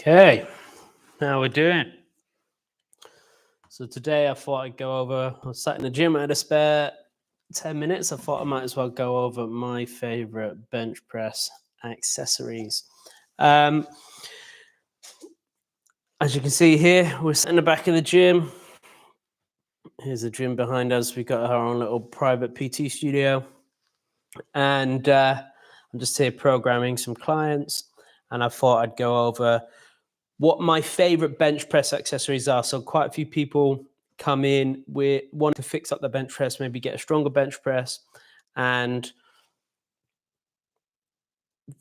Okay, how we're doing. So today I thought I'd go over, I was sat in the gym, I had a spare 10 minutes. I thought I might as well go over my favorite bench press accessories. As you can see here, we're sitting in the back of the gym. Here's the gym behind us. We've got our own little private PT studio. And I'm just here programming some clients. And I thought I'd go over what my favorite bench press accessories are. So quite a few people come in with want to fix up the bench press, maybe get a stronger bench press, and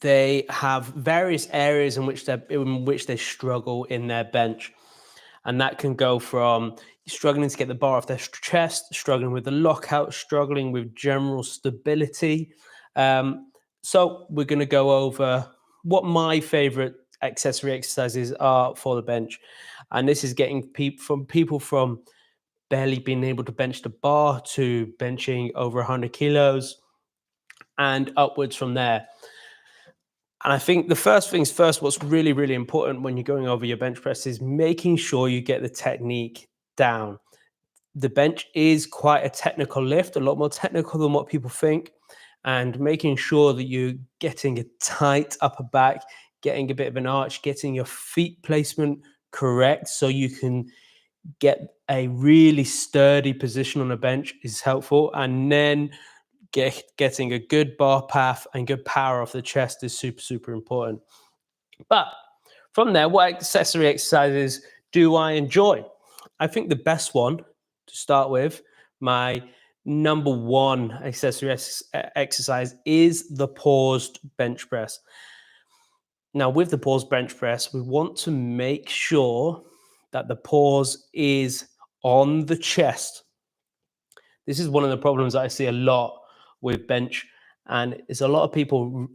they have various areas in which they struggle in their bench. And that can go from struggling to get the bar off their chest, struggling with the lockout, struggling with general stability. So we're going to go over what my favorite accessory exercises are for the bench. And this is getting people from barely being able to bench the bar to benching over 100 kilos and upwards from there. And I think the first things first, what's really, really important when you're going over your bench press is making sure you get the technique down. The bench is quite a technical lift, a lot more technical than what people think. And making sure that you're getting a tight upper back, getting a bit of an arch, getting your feet placement correct so you can get a really sturdy position on a bench is helpful. And then getting a good bar path and good power off the chest is super, super important. But from there, what accessory exercises do I enjoy? I think the best one to start with, my number one accessory exercise is the paused bench press. Now, with the paused bench press, we want to make sure that the pause is on the chest. This is one of the problems that I see a lot with bench, and it's a lot of people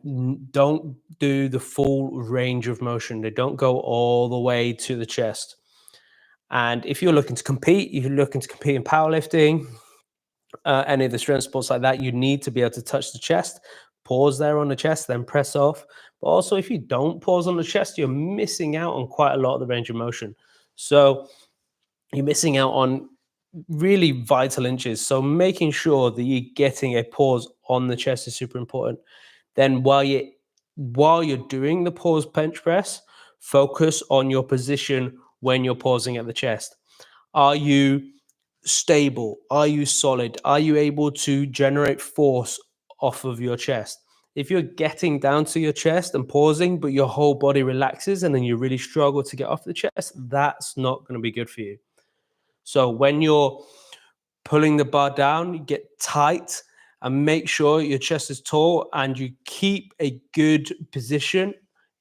don't do the full range of motion. They don't go all the way to the chest. And if you're looking to compete, in powerlifting, any of the strength sports like that, you need to be able to touch the chest, pause there on the chest, then press off. But also, if you don't pause on the chest, you're missing out on quite a lot of the range of motion. So you're missing out on really vital inches. So making sure that you're getting a pause on the chest is super important. Then while you're doing the pause bench press, focus on your position when you're pausing at the chest. Are you stable? Are you solid? Are you able to generate force off of your chest? If you're getting down to your chest and pausing, but your whole body relaxes and then you really struggle to get off the chest, that's not going to be good for you. So when you're pulling the bar down, you get tight and make sure your chest is tall and you keep a good position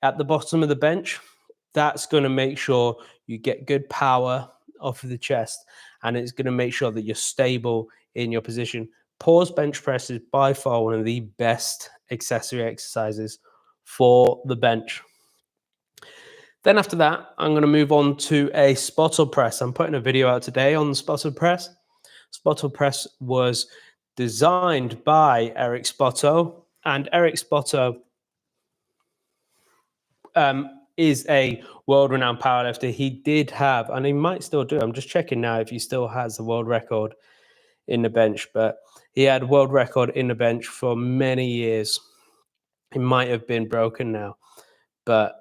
at the bottom of the bench. That's going to make sure you get good power off of the chest, and it's going to make sure that you're stable in your position. Pause bench press is by far one of the best accessory exercises for the bench. Then after that, I'm going to move on to a spottle press. I'm putting a video out today on the spottle press. Spottle press was designed by Eric Spotto, and Eric Spotto is a world-renowned powerlifter. He did have, and he might still do, I'm just checking now if he still has the world record in the bench, but he had world record in the bench for many years. It might have been broken now, but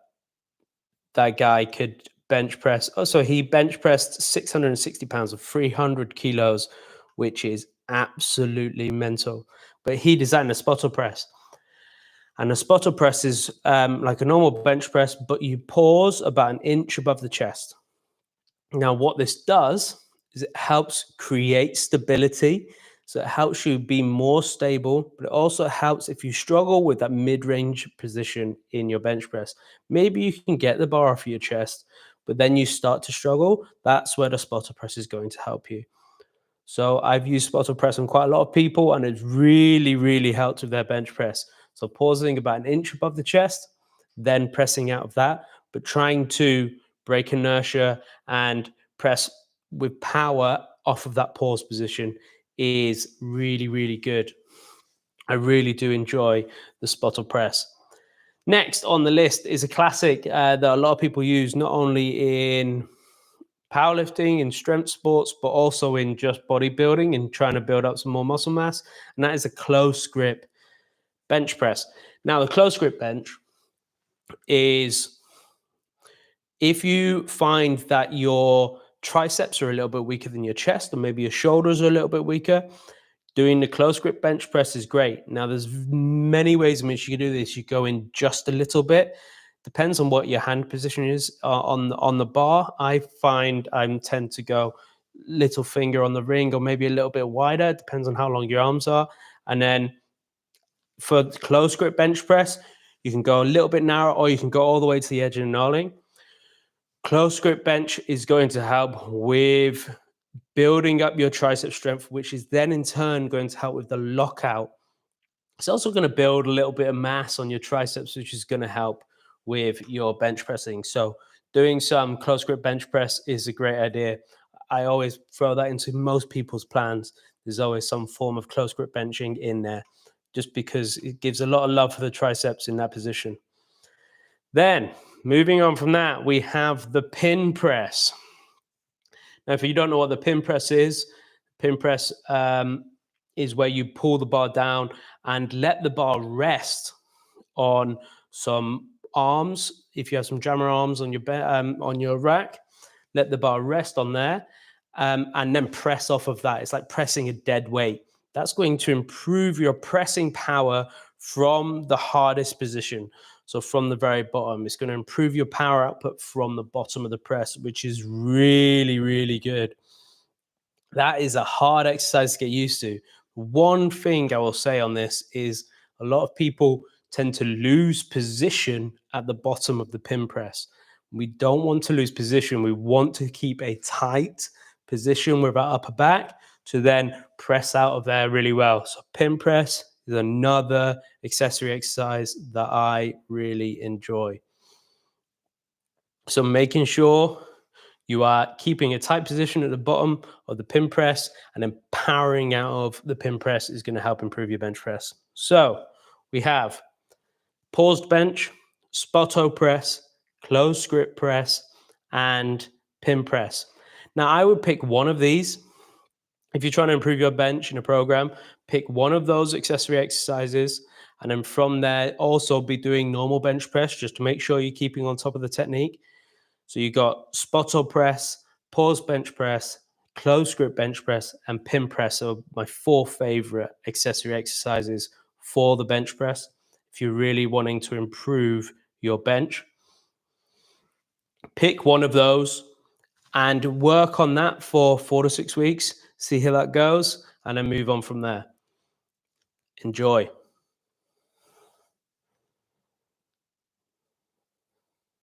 that guy could bench press. Also, he bench pressed 660 pounds of 300 kilos, which is absolutely mental. But he designed a spottle press. And a spottle press is like a normal bench press, but you pause about an inch above the chest. Now, what this does is it helps create stability. So it helps you be more stable, but it also helps if you struggle with that mid-range position in your bench press. Maybe you can get the bar off your chest, but then you start to struggle. That's where the spottle press is going to help you. So I've used spottle press on quite a lot of people, and it's really, really helped with their bench press. So pausing about an inch above the chest, then pressing out of that, but trying to break inertia and press with power off of that pause position is really, really good. I really do enjoy the spottle press. Next on the list is a classic that a lot of people use, not only in powerlifting and strength sports, but also in just bodybuilding and trying to build up some more muscle mass. And that is a close grip bench press. Now, the close grip bench is if you find that your triceps are a little bit weaker than your chest, or maybe your shoulders are a little bit weaker, doing the close grip bench press is great. Now, there's many ways in which you can do this. You go in just a little bit. Depends on what your hand position is on the bar. I find I tend to go little finger on the ring, or maybe a little bit wider. It depends on how long your arms are. And then for the close grip bench press, you can go a little bit narrow, or you can go all the way to the edge of the knurling. Close grip bench is going to help with building up your tricep strength, which is then in turn going to help with the lockout. It's also going to build a little bit of mass on your triceps, which is going to help with your bench pressing. So doing some close grip bench press is a great idea. I always throw that into most people's plans. There's always some form of close grip benching in there, just because it gives a lot of love for the triceps in that position. Then moving on from that, we have the pin press. Now, if you don't know what the pin press is where you pull the bar down and let the bar rest on some arms. If you have some jammer arms on your rack, let the bar rest on there, and then press off of that. It's like pressing a dead weight. That's going to improve your pressing power from the hardest position. So from the very bottom, it's going to improve your power output from the bottom of the press, which is really, really good. That is a hard exercise to get used to. One thing I will say on this is a lot of people tend to lose position at the bottom of the pin press. We don't want to lose position. We want to keep a tight position with our upper back to then press out of there really well. So pin press is another accessory exercise that I really enjoy. So making sure you are keeping a tight position at the bottom of the pin press and then powering out of the pin press is going to help improve your bench press. So we have paused bench, spot-o press, closed grip press, and pin press. Now, I would pick one of these. If you're trying to improve your bench in a program, pick one of those accessory exercises, and then from there, also be doing normal bench press just to make sure you're keeping on top of the technique. So you got spot-o press, pause bench press, close grip bench press, and pin press are my 4 favorite accessory exercises for the bench press. If you're really wanting to improve your bench, pick one of those and work on that for 4 to 6 weeks, see how that goes, and then move on from there. Enjoy.